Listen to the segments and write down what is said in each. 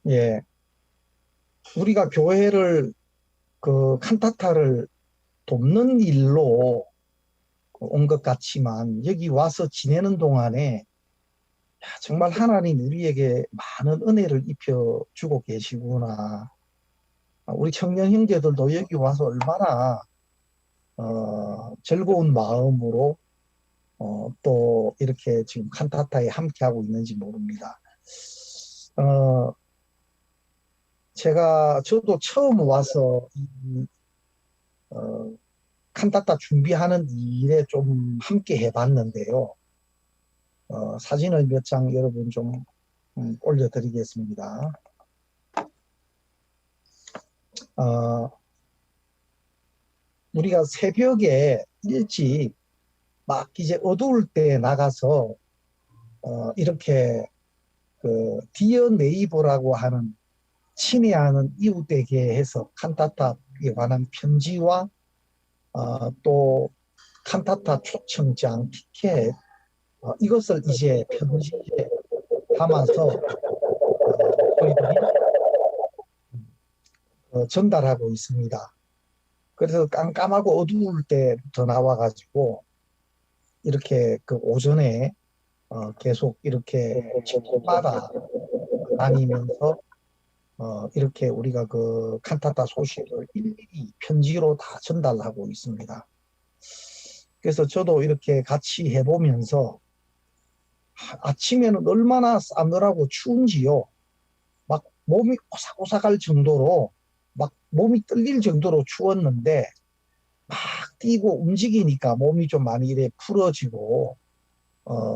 예, 우리가 교회를 그 칸타타를 돕는 일로 온 것 같지만 여기 와서 지내는 동안에 정말 하나님 우리에게 많은 은혜를 입혀주고 계시구나. 우리 청년 형제들도 여기 와서 얼마나 즐거운 마음으로 또 이렇게 지금 칸타타에 함께하고 있는지 모릅니다. 어, 저도 처음 와서 이 어, 칸타타 준비하는 일에 좀 함께 해봤는데요. 사진을 몇 장 여러분 좀 올려드리겠습니다. 어, 우리가 새벽에 일찍 막 이제 어두울 때 나가서 이렇게 그 디어 네이버라고 하는 친애하는 이웃에게 해서 칸타타에 관한 편지와 또 칸타타 초청장 티켓 이것을 이제 편지에 담아서 저희들이 전달하고 있습니다. 그래서 깜깜하고 어두울 때부터 나와가지고 이렇게 그 오전에 계속 이렇게 집집마다 다니면서 이렇게 우리가 그 칸타타 소식을 일일이 편지로 다 전달하고 있습니다. 그래서 저도 이렇게 같이 해보면서 아침에는 얼마나 싸늘하고 추운지요. 막 몸이 오싹오싹할 정도로 막 몸이 떨릴 정도로 추웠는데 막 뛰고 움직이니까 몸이 좀 많이 이래 풀어지고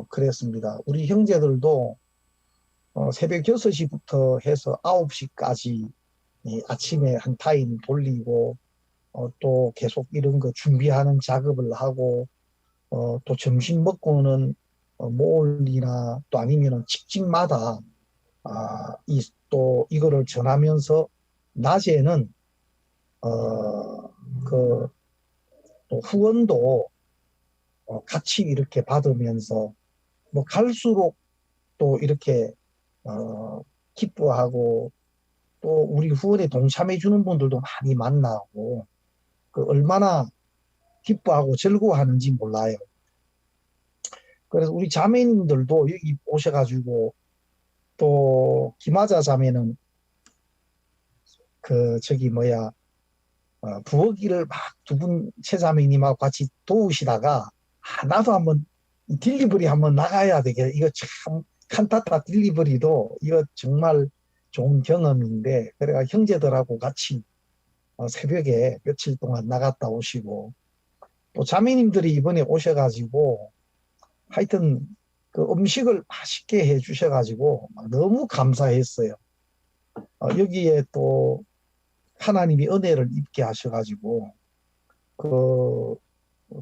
그랬습니다. 우리 형제들도 새벽 6시부터 해서 9시까지 아침에 한 타임 돌리고 또 계속 이런 거 준비하는 작업을 하고 또 점심 먹고는 몰이나 또 아니면은 집집마다 또 이거를 전하면서 낮에는 그 또 후원도 같이 이렇게 받으면서 뭐 갈수록 또 이렇게 기뻐하고 또 우리 후원에 동참해 주는 분들도 많이 만나고 그 얼마나 기뻐하고 즐거워하는지 몰라요. 그래서 우리 자매님들도 여기 오셔가지고 또 김하자 자매는 그 저기 뭐야 부엌일을 막 두 분 최자매님하고 같이 도우시다가 나도 한번 딜리버리 한번 나가야 되겠다. 이거 참 칸타타 딜리버리도 이거 정말 좋은 경험인데 그래가 형제들하고 같이 새벽에 며칠 동안 나갔다 오시고 또 자매님들이 이번에 오셔가지고 하여튼 그 음식을 맛있게 해주셔가지고 너무 감사했어요. 여기에 또 하나님이 은혜를 입게 하셔가지고 그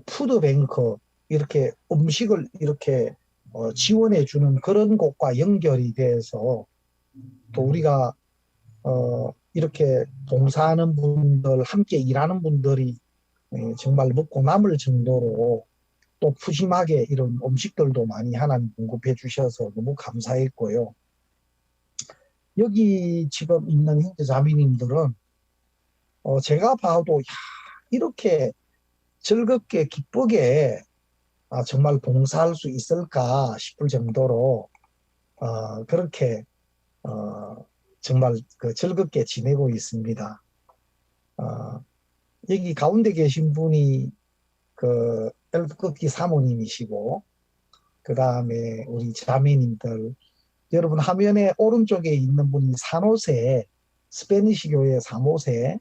푸드뱅크 이렇게 음식을 이렇게 지원해 주는 그런 곳과 연결이 돼서 또 우리가 이렇게 봉사하는 분들 함께 일하는 분들이 정말 먹고 남을 정도로 또 푸짐하게 이런 음식들도 많이 하나님 공급해 주셔서 너무 감사했고요. 여기 지금 있는 형제 자매님들은 제가 봐도 야, 이렇게 즐겁게 기쁘게 정말 봉사할 수 있을까 싶을 정도로 그렇게 어, 정말 그 즐겁게 지내고 있습니다. 어, 여기 가운데 계신 분이 그 엘프꺾기 사모님이시고 그 다음에 우리 자매님들 여러분 화면에 오른쪽에 있는 분이 산호세 스페니시 교회 산호세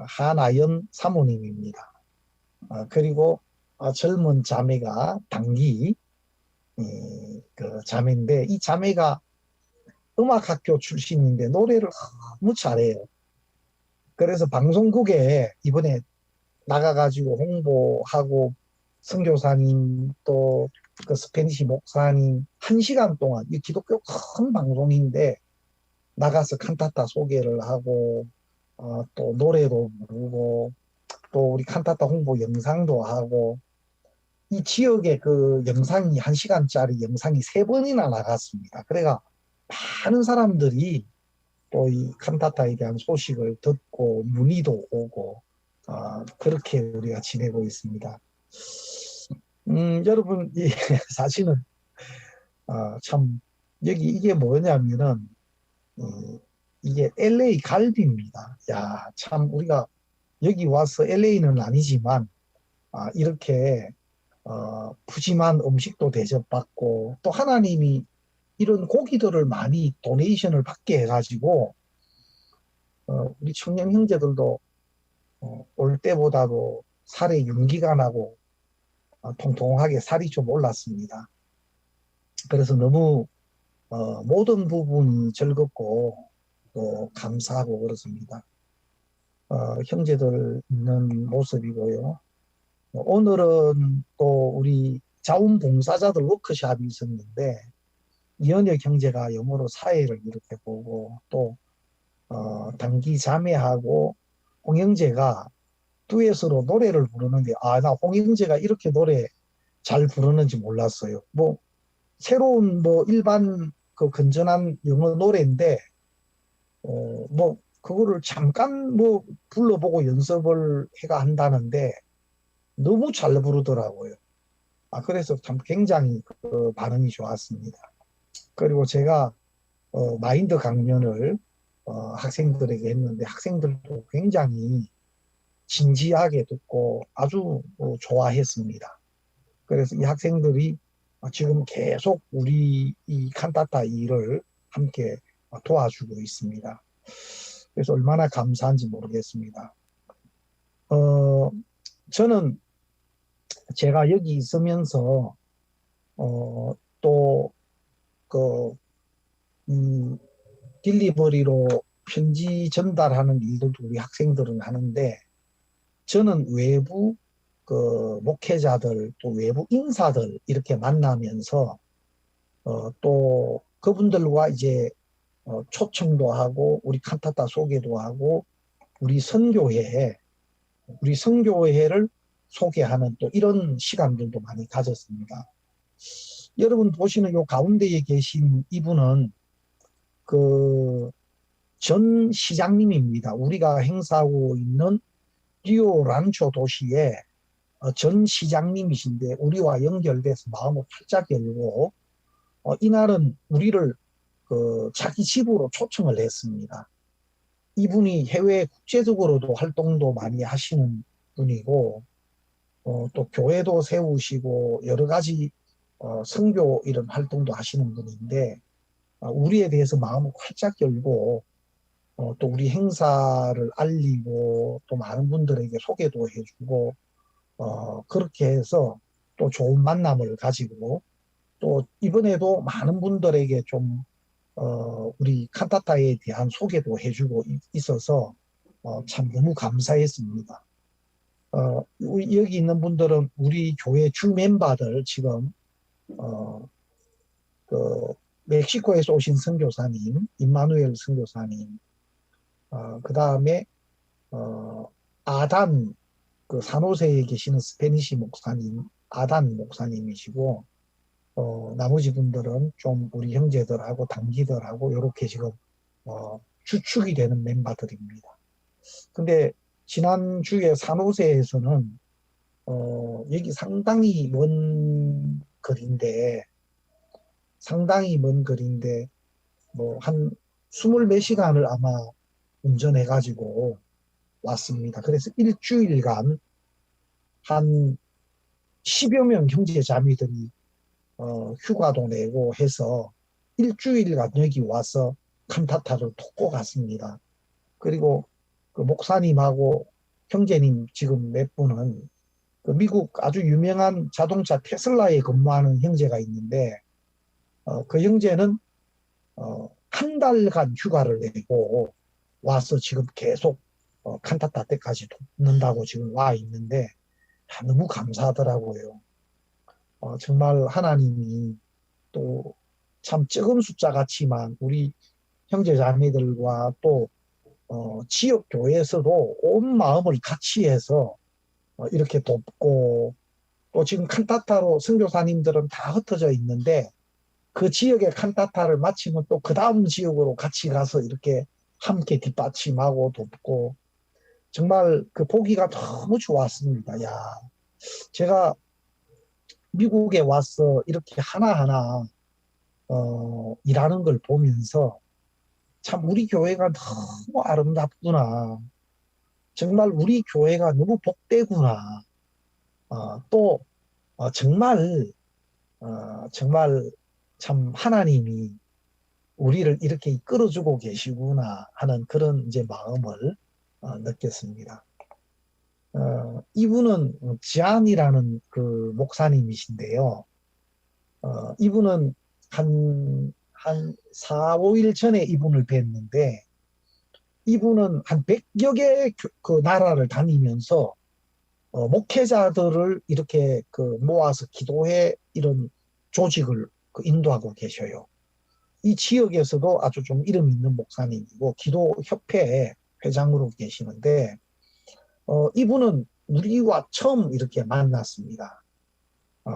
하나연 사모님입니다. 그리고 젊은 자매가 당기 그 자매인데 이 자매가 음악학교 출신인데 노래를 너무 잘해요. 그래서 방송국에 이번에 나가가지고 홍보하고 선교사님 또 그 스페니시 목사님 1시간 동안 이 기독교 큰 방송인데 나가서 칸타타 소개를 하고 또 노래도 부르고 또 우리 칸타타 홍보 영상도 하고 이 지역의 그 영상이 1시간짜리 영상이 3번이나 나갔습니다. 그래가 많은 사람들이 또 이 칸타타에 대한 소식을 듣고 문의도 오고 그렇게 우리가 지내고 있습니다. 여러분, 이 사실은 참 여기 이게 뭐냐면은 이게 LA 갈비입니다. 야, 참 우리가 여기 와서 LA는 아니지만 이렇게 푸짐한 음식도 대접받고 또 하나님이 이런 고기들을 많이 도네이션을 받게 해가지고 우리 청년 형제들도 올 때보다도 살에 윤기가 나고 통통하게 살이 좀 올랐습니다. 그래서 너무 모든 부분이 즐겁고 또 감사하고 그렇습니다. 형제들 있는 모습이고요. 오늘은 또 우리 자원봉사자들 워크숍이 있었는데 이현혁 형제가 영어로 사회를 이렇게 보고 또 단기 자매하고 홍영재가 듀엣으로 노래를 부르는데 나 홍영재가 이렇게 노래 잘 부르는지 몰랐어요. 뭐 새로운 뭐 일반 그 건전한 영어 노래인데 뭐 그거를 잠깐 뭐 불러보고 연습을 해가 한다는데 너무 잘 부르더라고요. 그래서 참 굉장히 그 반응이 좋았습니다. 그리고 제가 마인드 강연을 학생들에게 했는데 학생들도 굉장히 진지하게 듣고 아주 좋아했습니다. 그래서 이 학생들이 지금 계속 우리 이 칸타타 일을 함께 도와주고 있습니다. 그래서 얼마나 감사한지 모르겠습니다. 저는 제가 여기 있으면서 또 그 딜리버리로 편지 전달하는 일들도 우리 학생들은 하는데 저는 외부 그 목회자들 또 외부 인사들 이렇게 만나면서 또 그분들과 이제 초청도 하고 우리 칸타타 소개도 하고 우리 선교회를 소개하는 또 이런 시간들도 많이 가졌습니다. 여러분 보시는 요 가운데에 계신 이분은 그 전 시장님입니다. 우리가 행사하고 있는 리오 란초 도시의 전 시장님이신데 우리와 연결돼서 마음을 활짝 열고 이날은 우리를 자기 집으로 초청을 했습니다. 이분이 해외 국제적으로도 활동도 많이 하시는 분이고 또 교회도 세우시고 여러 가지 선교 이런 활동도 하시는 분인데 우리에 대해서 마음을 활짝 열고 또 우리 행사를 알리고 또 많은 분들에게 소개도 해주고 그렇게 해서 또 좋은 만남을 가지고 또 이번에도 많은 분들에게 좀 우리 칸타타에 대한 소개도 해주고 있어서 참 너무 감사했습니다. 여기 있는 분들은 우리 교회 주 멤버들 지금 그 멕시코에서 오신 선교사님, 임마누엘 선교사님, 그 다음에 아단 그 산호세에 계시는 스페니시 목사님, 아단 목사님이시고 나머지 분들은 좀 우리 형제들하고 단기들하고 이렇게 지금 주축이 되는 멤버들입니다. 근데 지난주에 산호세에서는 여기 상당히 먼 거리인데 뭐 한 20몇 시간을 아마 운전해가지고 왔습니다. 그래서 일주일간 한 10여 명 형제 자매들이 휴가도 내고 해서 일주일간 여기 와서 칸타타를 돕고 갔습니다. 그리고 그 목사님하고 형제님 지금 몇 분은 그 미국 아주 유명한 자동차 테슬라에 근무하는 형제가 있는데 그 형제는 한 달간 휴가를 내고 와서 지금 계속 칸타타 때까지 돕는다고 지금 와 있는데 너무 감사하더라고요. 정말 하나님이 또 참 적은 숫자 같지만 우리 형제 자매들과 또 지역 교회에서도 온 마음을 같이 해서 이렇게 돕고 또 지금 칸타타로 선교사님들은 다 흩어져 있는데 그 지역의 칸타타를 마치면 또 그 다음 지역으로 같이 가서 이렇게 함께 뒷받침하고 돕고 정말 그 보기가 너무 좋았습니다. 야, 제가 미국에 와서 이렇게 하나하나 일하는 걸 보면서 참 우리 교회가 너무 아름답구나. 정말 우리 교회가 너무 복되구나. 또 정말 정말 참 하나님이 우리를 이렇게 이끌어주고 계시구나 하는 그런 이제 마음을 느꼈습니다. 이분은 지안이라는 그 목사님이신데요. 이분은 한 4, 5일 전에 이분을 뵀는데, 이분은 한 100여 개 그 나라를 다니면서, 목회자들을 이렇게 그 모아서 기도회 이런 조직을 그 인도하고 계셔요. 이 지역에서도 아주 좀 이름 있는 목사님이고, 기도협회 회장으로 계시는데, 이분은 우리와 처음 이렇게 만났습니다.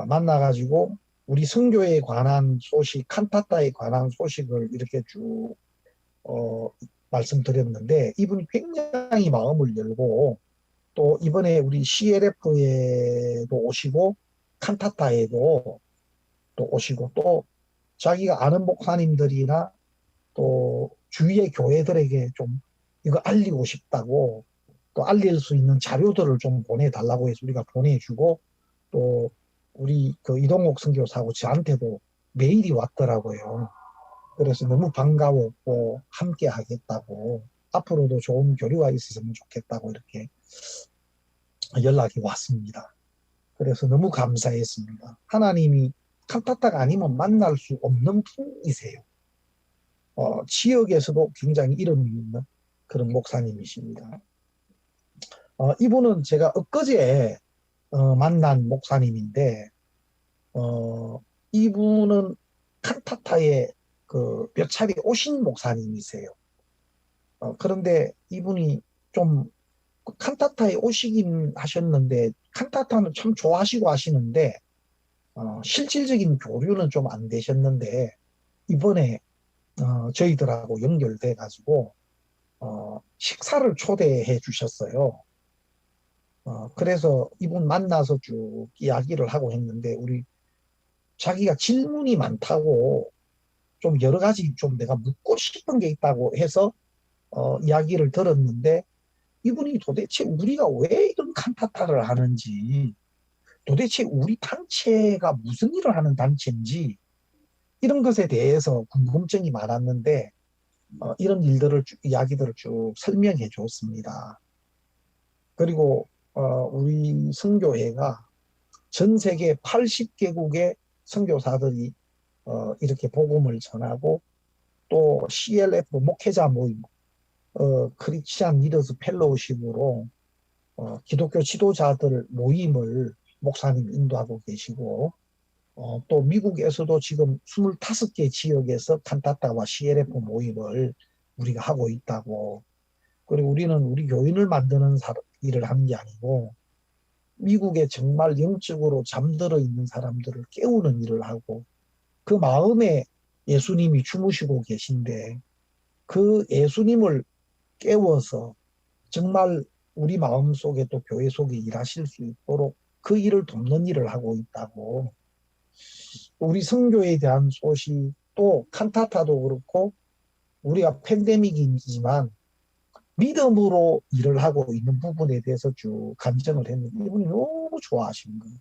만나가지고 우리 선교에 관한 소식, 칸타타에 관한 소식을 이렇게 쭉 말씀드렸는데 이분이 굉장히 마음을 열고 또 이번에 우리 CLF에도 오시고 칸타타에도 또 오시고 또 자기가 아는 목사님들이나 또 주위의 교회들에게 좀 이거 알리고 싶다고 또 알릴 수 있는 자료들을 좀 보내달라고 해서 우리가 보내주고 또 우리 그 이동욱 선교사하고 저한테도 메일이 왔더라고요. 그래서 너무 반가웠고 함께 하겠다고 앞으로도 좋은 교류가 있었으면 좋겠다고 이렇게 연락이 왔습니다. 그래서 너무 감사했습니다. 하나님이 칸타타가 아니면 만날 수 없는 분이세요. 지역에서도 굉장히 이름이 있는 그런 목사님이십니다. 이분은 제가 엊그제 만난 목사님인데 이분은 칸타타에 그 몇 차례 오신 목사님이세요. 그런데 이분이 좀 칸타타에 오시긴 하셨는데 칸타타는 참 좋아하시고 하시는데 실질적인 교류는 좀 안 되셨는데 이번에 저희들하고 연결돼 가지고 식사를 초대해 주셨어요. 그래서 이분 만나서 쭉 이야기를 하고 했는데 우리 자기가 질문이 많다고 좀 여러 가지 좀 내가 묻고 싶은 게 있다고 해서 이야기를 들었는데 이분이 도대체 우리가 왜 이런 칸타타를 하는지 도대체 우리 단체가 무슨 일을 하는 단체인지 이런 것에 대해서 궁금증이 많았는데 이런 일들을 이야기들을 쭉 설명해 줬습니다. 그리고 우리 선교회가 전 세계 80개국의 선교사들이 이렇게 복음을 전하고 또 CLF 목회자 모임, 크리스찬 리더스 펠로우십으로 기독교 지도자들 모임을 목사님 인도하고 계시고 또 미국에서도 지금 25개 지역에서 칸타타와 CLF 모임을 우리가 하고 있다고. 그리고 우리는 우리 교인을 만드는 일을 하는 게 아니고 미국에 정말 영적으로 잠들어 있는 사람들을 깨우는 일을 하고 그 마음에 예수님이 주무시고 계신데 그 예수님을 깨워서 정말 우리 마음 속에 또 교회 속에 일하실 수 있도록 그 일을 돕는 일을 하고 있다고. 우리 선교에 대한 소식 또 칸타타도 그렇고 우리가 팬데믹이지만 믿음으로 일을 하고 있는 부분에 대해서 쭉 감정을 했는데 이분이 너무 좋아하시는 거예요.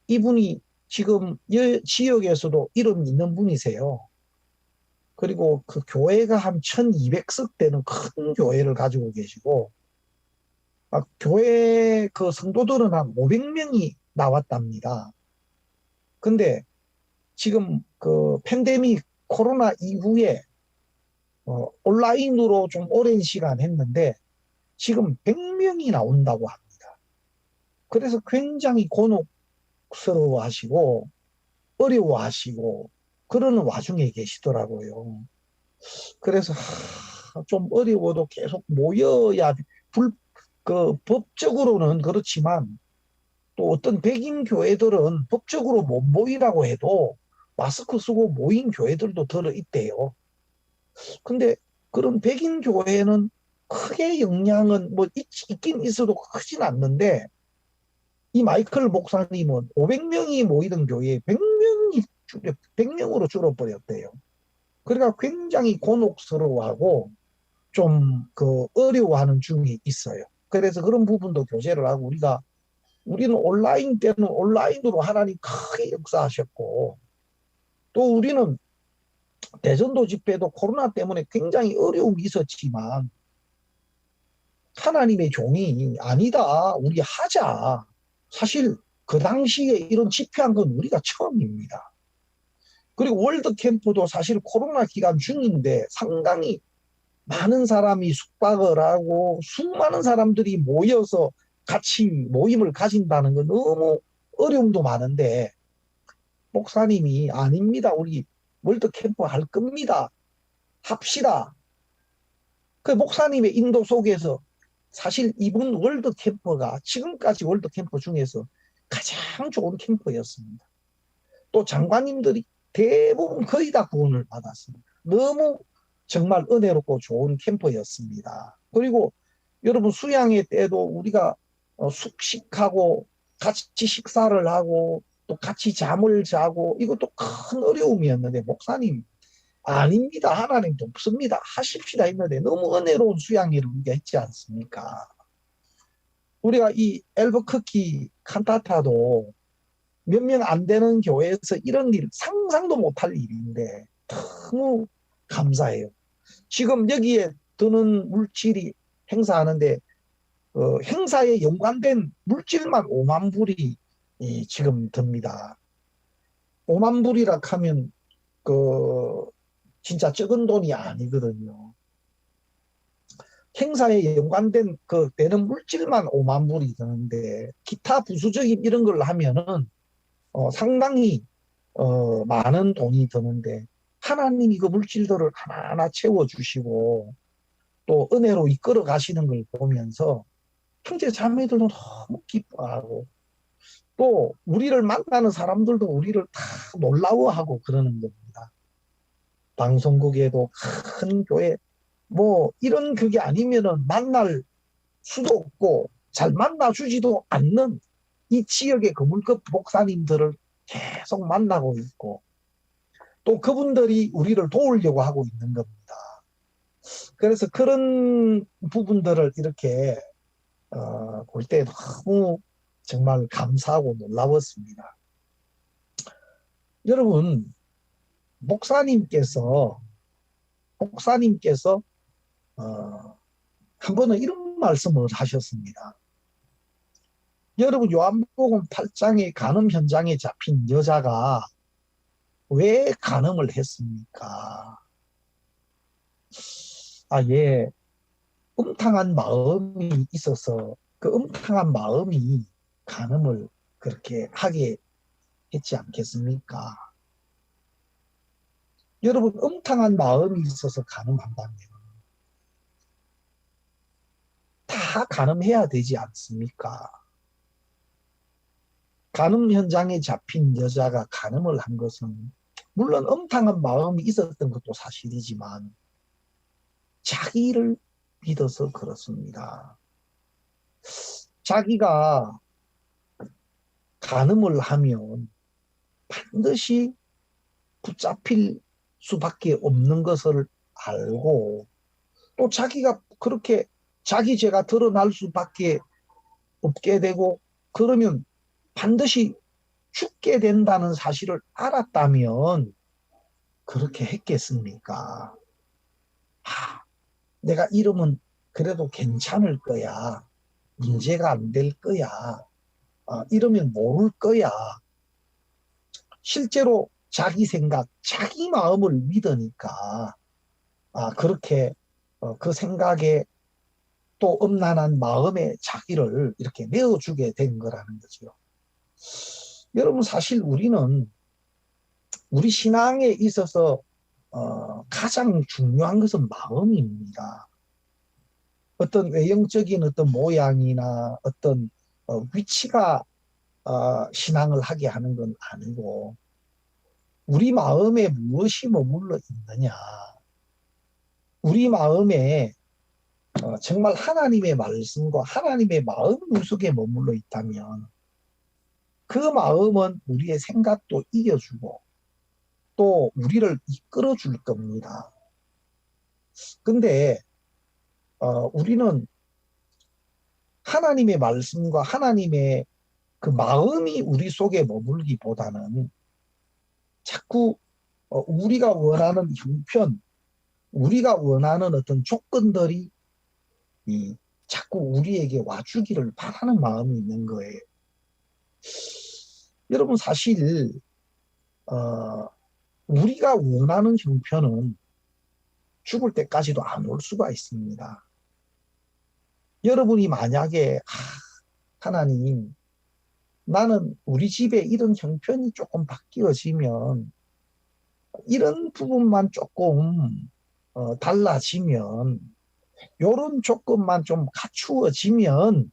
이분이 지금 지역에서도 이름 있는 분이세요. 그리고 그 교회가 한 1200석 되는 큰 교회를 가지고 계시고 교회 그 성도들은 한 500명이 나왔답니다. 근데 지금 그 팬데믹 코로나 이후에 온라인으로 좀 오랜 시간 했는데 지금 100명이 나온다고 합니다. 그래서 굉장히 곤혹스러워 하시고 어려워하시고 그러는 와중에 계시더라고요. 그래서 좀 어려워도 계속 모여야 그 법적으로는 그렇지만 또 어떤 백인 교회들은 법적으로 못 모이라고 해도 마스크 쓰고 모인 교회들도 들어 있대요. 근데 그런 백인 교회는 크게 영향은 뭐 있긴 있어도 크진 않는데, 이 마이클 목사님은 500명이 모이던 교회에 100명으로 줄어버렸대요. 그러니까 굉장히 곤혹스러워하고 좀 그 어려워하는 중에 있어요. 그래서 그런 부분도 교제를 하고, 우리는 온라인 때는 온라인으로 하나님 크게 역사하셨고, 또 우리는 대전도 집회도 코로나 때문에 굉장히 어려움이 있었지만 하나님의 종이 아니다, 우리 하자. 사실 그 당시에 이런 집회한 건 우리가 처음입니다. 그리고 월드 캠프도 사실 코로나 기간 중인데 상당히 많은 사람이 숙박을 하고 수많은 사람들이 모여서 같이 모임을 가진다는 건 너무 어려움도 많은데, 목사님이 아닙니다, 우리 월드 캠프 할 겁니다, 합시다. 그 목사님의 인도 속에서 사실 이번 월드 캠프가 지금까지 월드 캠프 중에서 가장 좋은 캠프였습니다. 또 장관님들이 대부분 거의 다 구원을 받았습니다. 너무 정말 은혜롭고 좋은 캠프였습니다. 그리고 여러분, 수양회 때도 우리가 숙식하고 같이 식사를 하고 또 같이 잠을 자고, 이것도 큰 어려움이었는데 목사님 아닙니다, 하나님 돕습니다, 하십시다 했는데 너무 은혜로운 수양회를 우리가 했지 않습니까? 우리가 이 엘버크키 칸타타도 몇 명 안 되는 교회에서 이런 일 상상도 못할 일인데 너무 감사해요. 지금 여기에 드는 물질이, 행사하는데 행사에 연관된 물질만 5만 불이 지금 듭니다. 5만 불이라 하면 그 진짜 적은 돈이 아니거든요. 행사에 연관된 그 되는 물질만 5만 불이 드는데, 기타 부수적인 이런 걸 하면은 상당히 많은 돈이 드는데, 하나님이 그 물질들을 하나하나 채워주시고 또 은혜로 이끌어 가시는 걸 보면서 형제 자매들도 너무 기뻐하고, 또 우리를 만나는 사람들도 우리를 다 놀라워하고 그러는 겁니다. 방송국에도 큰 교회 뭐 이런 그게 아니면은 만날 수도 없고 잘 만나주지도 않는 이 지역의 거물급 목사님들을 계속 만나고 있고, 또 그분들이 우리를 도우려고 하고 있는 겁니다. 그래서 그런 부분들을 이렇게 볼 때 너무 정말 감사하고 놀라웠습니다. 여러분, 목사님께서 어, 한 번은 이런 말씀을 하셨습니다. 여러분, 요한복음 8장의 간음 현장에 잡힌 여자가 왜 간음을 했습니까? 예, 음탕한 마음이 있어서 그 음탕한 마음이 간음을 그렇게 하게 했지 않겠습니까? 여러분, 음탕한 마음이 있어서 간음한다면 다 간음해야 되지 않습니까? 간음 현장에 잡힌 여자가 간음을 한 것은 물론 음탕한 마음이 있었던 것도 사실이지만 자기를 믿어서 그렇습니다. 자기가 간음을 하면 반드시 붙잡힐 수밖에 없는 것을 알고, 또 자기가 그렇게 자기 죄가 드러날 수밖에 없게 되고, 그러면 반드시 죽게 된다는 사실을 알았다면 그렇게 했겠습니까? 내가 이러면 그래도 괜찮을 거야, 문제가 안 될 거야, 이러면 모를 거야. 실제로 자기 생각, 자기 마음을 믿으니까 그렇게 그 생각에 또 엄난한 마음에 자기를 이렇게 내어주게 된 거라는 거죠. 여러분, 사실 우리는 우리 신앙에 있어서 가장 중요한 것은 마음입니다. 어떤 외형적인 어떤 모양이나 어떤 위치가 신앙을 하게 하는 건 아니고, 우리 마음에 무엇이 머물러 있느냐. 우리 마음에 정말 하나님의 말씀과 하나님의 마음 속에 머물러 있다면 그 마음은 우리의 생각도 이겨주고 또 우리를 이끌어 줄 겁니다. 근데 우리는 하나님의 말씀과 하나님의 그 마음이 우리 속에 머물기보다는 자꾸 우리가 원하는 형편, 우리가 원하는 어떤 조건들이 자꾸 우리에게 와주기를 바라는 마음이 있는 거예요. 여러분 사실 우리가 원하는 형편은 죽을 때까지도 안 올 수가 있습니다. 여러분이 만약에 하나님 나는 우리 집에 이런 형편이 조금 바뀌어지면 이런 부분만 조금 달라지면 이런 조건만 좀 갖추어지면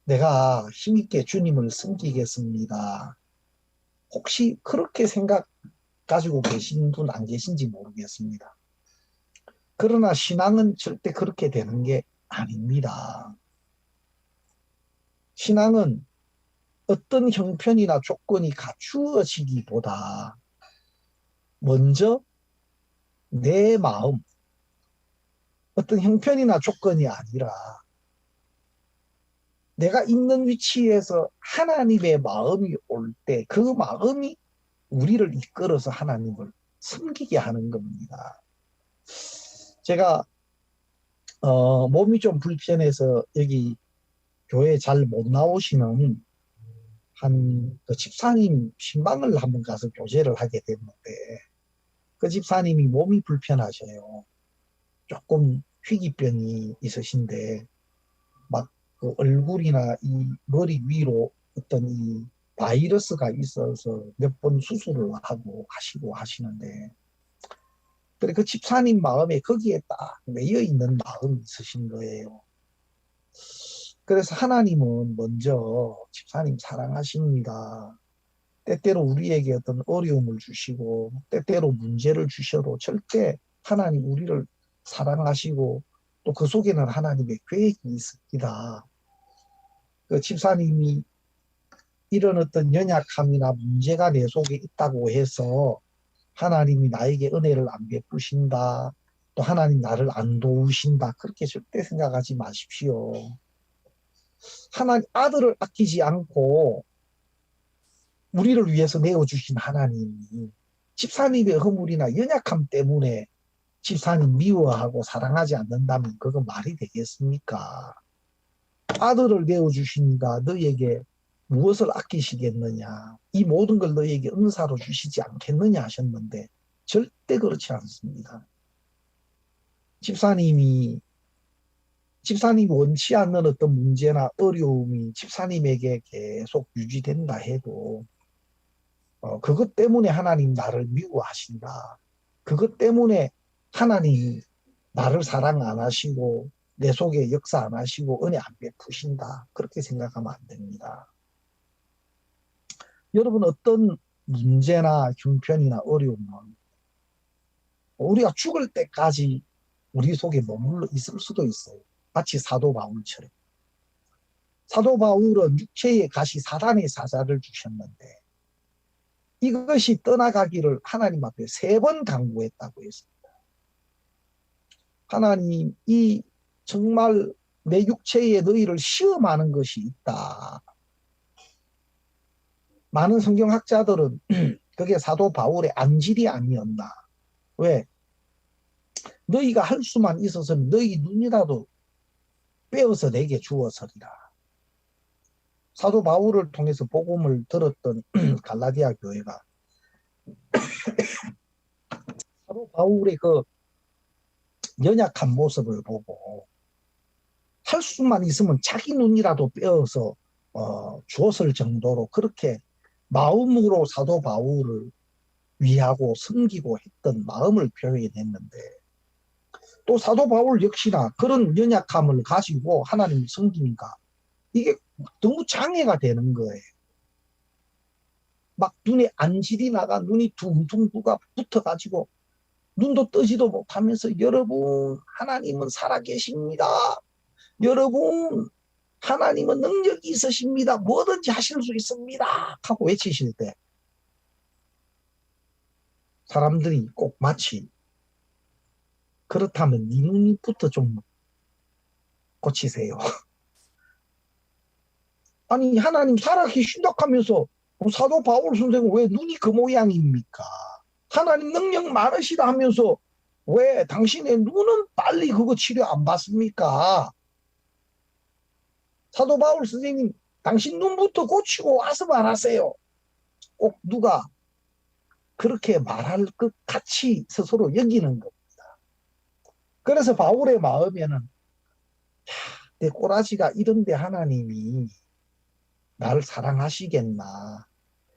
내가 힘있게 주님을 섬기겠습니다. 혹시 그렇게 생각 가지고 계신 분 안 계신지 모르겠습니다. 그러나 신앙은 절대 그렇게 되는 게 아닙니다. 신앙은 어떤 형편이나 조건이 갖추어지기보다 먼저 내 마음, 어떤 형편이나 조건이 아니라 내가 있는 위치에서 하나님의 마음이 올 때 그 마음이 우리를 이끌어서 하나님을 섬기게 하는 겁니다. 제가 몸이 좀 불편해서 여기 교회 잘 못 나오시는 그 집사님 신방을 한번 가서 교제를 하게 됐는데 그 집사님이 몸이 불편하셔요. 조금 희귀병이 있으신데 막 그 얼굴이나 이 머리 위로 어떤 이 바이러스가 있어서 몇 번 수술을 하고 하시고 하시는데 그래 그 집사님 마음에 거기에 딱 매여 있는 마음이 있으신 거예요. 그래서 하나님은 먼저 집사님 사랑하십니다. 때때로 우리에게 어떤 어려움을 주시고 때때로 문제를 주셔도 절대 하나님 우리를 사랑하시고 또 그 속에는 하나님의 계획이 있습니다. 그 집사님이 이런 어떤 연약함이나 문제가 내 속에 있다고 해서 하나님이 나에게 은혜를 안 베푸신다. 또 하나님 나를 안 도우신다. 그렇게 절대 생각하지 마십시오. 하나님 아들을 아끼지 않고 우리를 위해서 내어주신 하나님이 집사님의 허물이나 연약함 때문에 집사님 미워하고 사랑하지 않는다면 그건 말이 되겠습니까? 아들을 내어주시니까 너에게 무엇을 아끼시겠느냐? 이 모든 걸 너에게 은사로 주시지 않겠느냐 하셨는데 절대 그렇지 않습니다. 집사님이 원치 않는 어떤 문제나 어려움이 집사님에게 계속 유지된다 해도 그것 때문에 하나님 나를 미워하신다. 그것 때문에 하나님 나를 사랑 안 하시고 내 속에 역사 안 하시고 은혜 안 베푸신다. 그렇게 생각하면 안 됩니다. 여러분 어떤 문제나 형편이나 어려움은 우리가 죽을 때까지 우리 속에 머물러 있을 수도 있어요. 마치 사도 바울처럼. 사도 바울은 육체의 가시 사단의 사자를 주셨는데 이것이 떠나가기를 하나님 앞에 3번 간구했다고 했습니다. 하나님, 이 정말 내 육체에 너희를 시험하는 것이 있다. 많은 성경학자들은 그게 사도 바울의 안질이 아니었나. 왜? 너희가 할 수만 있었으면 너희 눈이라도 빼어서 내게 주었으리라. 사도 바울을 통해서 복음을 들었던 갈라디아 교회가 사도 바울의 그 연약한 모습을 보고 할 수만 있으면 자기 눈이라도 빼어서 주었을 정도로 그렇게 마음으로 사도 바울을 위하고 섬기고 했던 마음을 표현했는데 또 사도 바울 역시나 그런 연약함을 가지고 하나님을 섬기니까 이게 너무 장애가 되는 거예요. 막 눈에 안질이 나가 눈이 둥둥 부가 붙어가지고 눈도 뜨지도 못하면서 여러분 하나님은 살아계십니다. 여러분 하나님은 능력이 있으십니다. 뭐든지 하실 수 있습니다. 하고 외치실 때 사람들이 꼭 마치 그렇다면 네 눈부터 좀 고치세요. 아니 하나님 살아계신다 하면서 사도 바울 선생은 왜 눈이 그 모양입니까? 하나님 능력 많으시다 하면서 왜 당신의 눈은 빨리 그거 치료 안 받습니까? 사도 바울 선생님 당신 눈부터 고치고 와서 말하세요. 꼭 누가 그렇게 말할 것 같이 스스로 여기는 겁니다. 그래서 바울의 마음에는 내 꼬라지가 이런데 하나님이 나를 사랑하시겠나?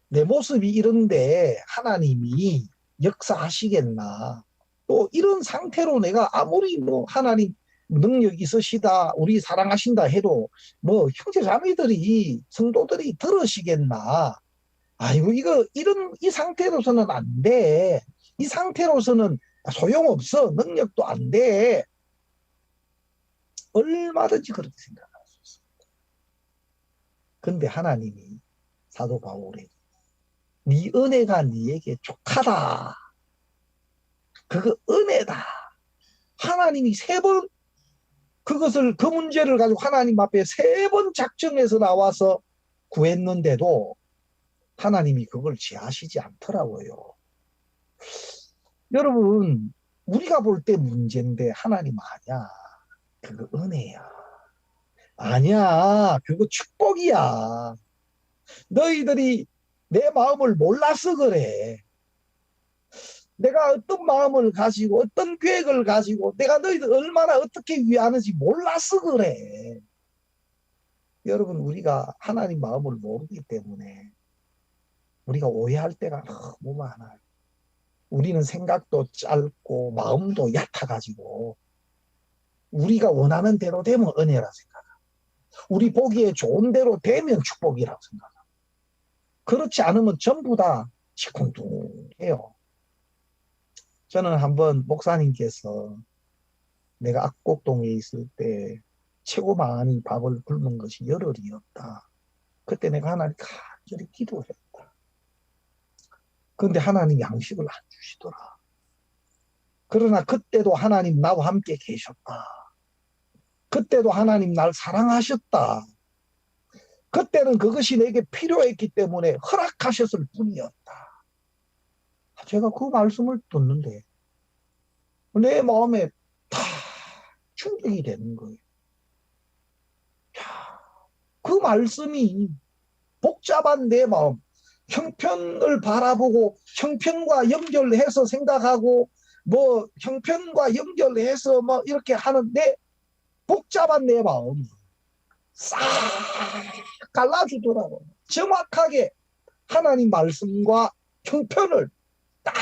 내 모습이 이런데 하나님이 역사하시겠나? 또 이런 상태로 내가 아무리 뭐 하나님 능력 있으시다, 우리 사랑하신다 해도 뭐 형제 자매들이 성도들이 들으시겠나? 아이고 이거 이런 이 상태로서는 안 돼. 이 상태로서는 소용없어. 능력도 안 돼. 얼마든지 그렇게 생각할 수 있습니다. 근데 하나님이 사도 바울에게 네 은혜가 네에게 족하다. 그거 은혜다. 하나님이 세 번 그것을 그 문제를 가지고 하나님 앞에 세 번 작정해서 나와서 구했는데도 하나님이 그걸 지하시지 않더라고요. 여러분 우리가 볼 때 문제인데 하나님 아니야. 그거 은혜야. 아니야. 그거 축복이야. 너희들이 내 마음을 몰라서 그래. 내가 어떤 마음을 가지고 어떤 계획을 가지고 내가 너희들 얼마나 어떻게 위하는지 몰라서 그래. 여러분 우리가 하나님 마음을 모르기 때문에 우리가 오해할 때가 너무 많아요. 우리는 생각도 짧고 마음도 얕아가지고 우리가 원하는 대로 되면 은혜라 생각하고 우리 보기에 좋은 대로 되면 축복이라고 생각하고 그렇지 않으면 전부 다 시큰둥해요. 저는 한번 목사님께서 내가 악곡동에 있을 때 최고 많이 밥을 굶는 것이 열흘이었다. 그때 내가 하나님 간절히 기도했다. 그런데 하나님 양식을 안 주시더라. 그러나 그때도 하나님 나와 함께 계셨다. 그때도 하나님 날 사랑하셨다. 그때는 그것이 내게 필요했기 때문에 허락하셨을 뿐이었다. 제가 그 말씀을 듣는데 내 마음에 다 충격이 되는 거예요. 그 말씀이 복잡한 내 마음, 형편을 바라보고 형편과 연결해서 생각하고 뭐 형편과 연결해서 뭐 이렇게 하는데 복잡한 내 마음이 싹 갈라주더라고요. 정확하게 하나님 말씀과 형편을 딱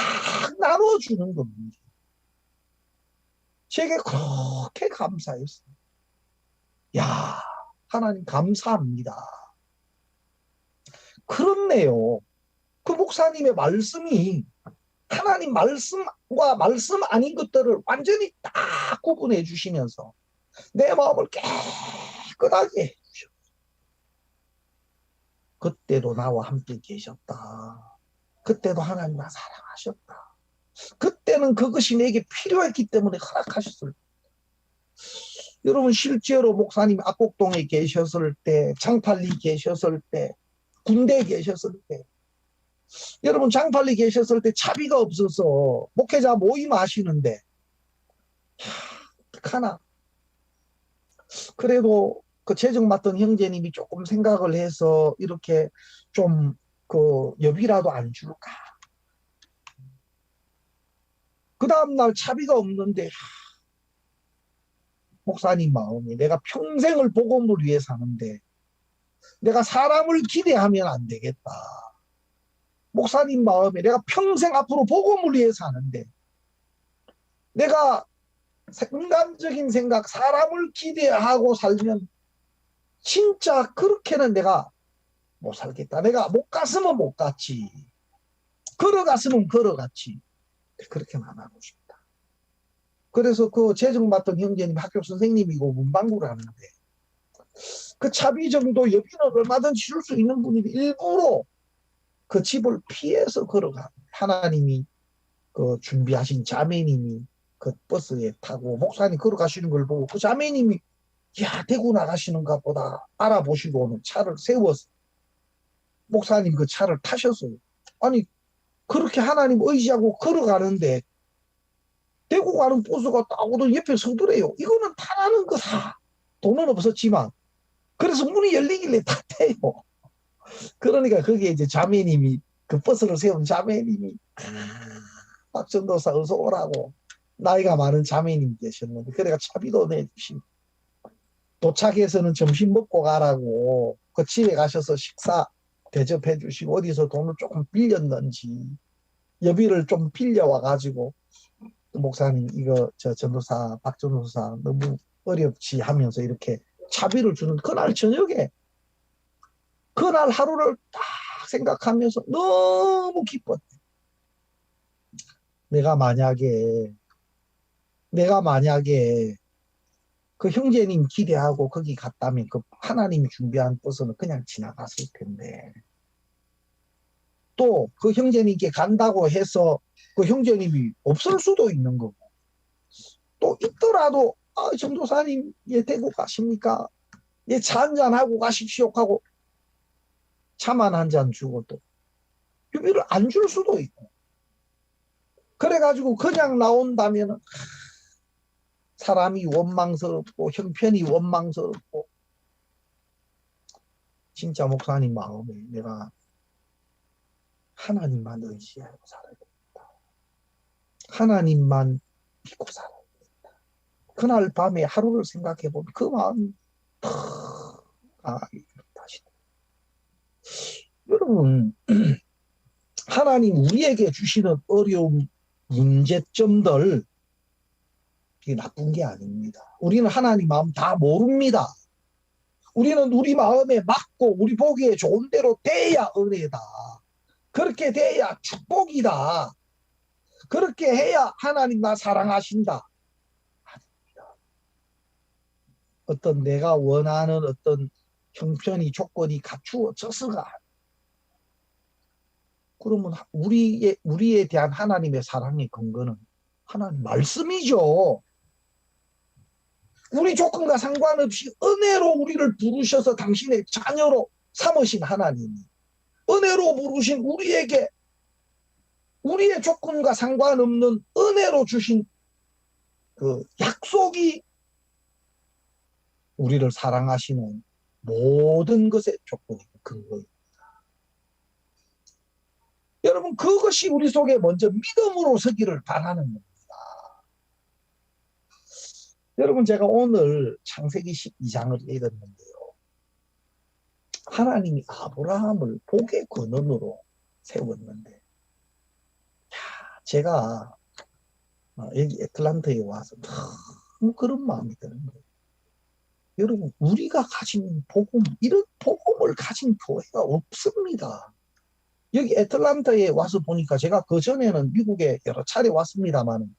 나눠주는 겁니다. 제게 그렇게 감사했어요. 야, 하나님 감사합니다. 그렇네요. 그 목사님의 말씀이 하나님 말씀과 말씀 아닌 것들을 완전히 딱 구분해 주시면서 내 마음을 깨끗하게 해 주셨어요. 그때도 나와 함께 계셨다. 그때도 하나님 나 사랑하셨다. 그때는 그것이 내게 필요했기 때문에 허락하셨을. 여러분 실제로 목사님 악곡동에 계셨을 때, 장팔리 계셨을 때, 군대에 계셨을 때, 여러분 장팔리 계셨을 때 차비가 없어서 목회자 모임 하시는데 하나 그래도 그 재정 맡던 형제님이 조금 생각을 해서 이렇게 좀 그 여비라도 안 줄까. 그 다음날 차비가 없는데 목사님 마음이 내가 평생을 복음을 위해 사는데 내가 사람을 기대하면 안 되겠다. 목사님 마음에 내가 평생 앞으로 복음을 위해 사는데 내가 인간적인 생각, 사람을 기대하고 살면 진짜 그렇게는 내가 못 살겠다. 내가 못 갔으면 못 갔지. 걸어갔으면 걸어갔지. 그렇게는 안 하고 싶다. 그래서 그 재정 맡은 형제님 학교 선생님이고 문방구를 하는데 그 차비 정도 여비는 얼마든지 줄 수 있는 분인데 일부러 그 집을 피해서 걸어가. 하나님이 그 준비하신 자매님이 그 버스에 타고 목사님 걸어가시는 걸 보고 그 자매님이 야 대구 나가시는가 보다 알아보시고는 차를 세워서 목사님 그 차를 타셨어요. 아니 그렇게 하나님 의지하고 걸어가는데 대구 가는 버스가 따고도 옆에 서더래요. 이거는 타라는 거다. 돈은 없었지만 그래서 문이 열리길래 탔대요. 그러니까 거기에 이제 자매님이 그 버스를 세운 자매님이 박전도사 어서 오라고 나이가 많은 자매님 계셨는데 그래가 차비도 내주시고 도착해서는 점심 먹고 가라고 그 집에 가셔서 식사 대접해 주시고 어디서 돈을 조금 빌렸는지 여비를 좀 빌려와 가지고 목사님 이거 저 전도사 박전도사 너무 어렵지 하면서 이렇게 차비를 주는 그날 저녁에 그날 하루를 딱 생각하면서 너무 기뻤대. 내가 만약에 그 형제님 기대하고 거기 갔다면 그 하나님이 준비한 버스는 그냥 지나갔을 텐데 또 그 형제님께 간다고 해서 그 형제님이 없을 수도 있는 거고 또 있더라도 전도사님 예 대구 가십니까? 예 차 한잔 하고 가십시오 하고 차만 한 잔 주고 또 유비를 안 줄 수도 있고 그래가지고 그냥 나온다면 사람이 원망스럽고 형편이 원망스럽고 진짜 목사님 마음에 내가 하나님만 의지하고 살아야겠다. 하나님만 믿고 살아야겠다. 그날 밤에 하루를 생각해보면 그 마음이 다시 여러분 하나님 우리에게 주시는 어려움 문제점들 이게 나쁜 게 아닙니다. 우리는 하나님 마음 다 모릅니다. 우리는 우리 마음에 맞고 우리 보기에 좋은 대로 돼야 은혜다. 그렇게 돼야 축복이다. 그렇게 해야 하나님 나 사랑하신다. 어떤 내가 원하는 어떤 형편이 조건이 갖추어져서가 그러면 우리에 대한 하나님의 사랑의 근거는 하나님 말씀이죠. 우리 조건과 상관없이 은혜로 우리를 부르셔서 당신의 자녀로 삼으신 하나님이 은혜로 부르신 우리에게 우리의 조건과 상관없는 은혜로 주신 그 약속이 우리를 사랑하시는 모든 것의 조건이고 근거입니다. 여러분 그것이 우리 속에 먼저 믿음으로 서기를 바라는 겁니다. 여러분 제가 오늘 창세기 12장을 읽었는데요. 하나님이 아브라함을 복의 근원으로 세웠는데 제가 여기 애틀란타에 와서 너무 그런 마음이 드는 거예요. 여러분 우리가 가진 복음 이런 복음을 가진 교회가 없습니다. 여기 애틀란타에 와서 보니까 제가 그전에는 미국에 여러 차례 왔습니다만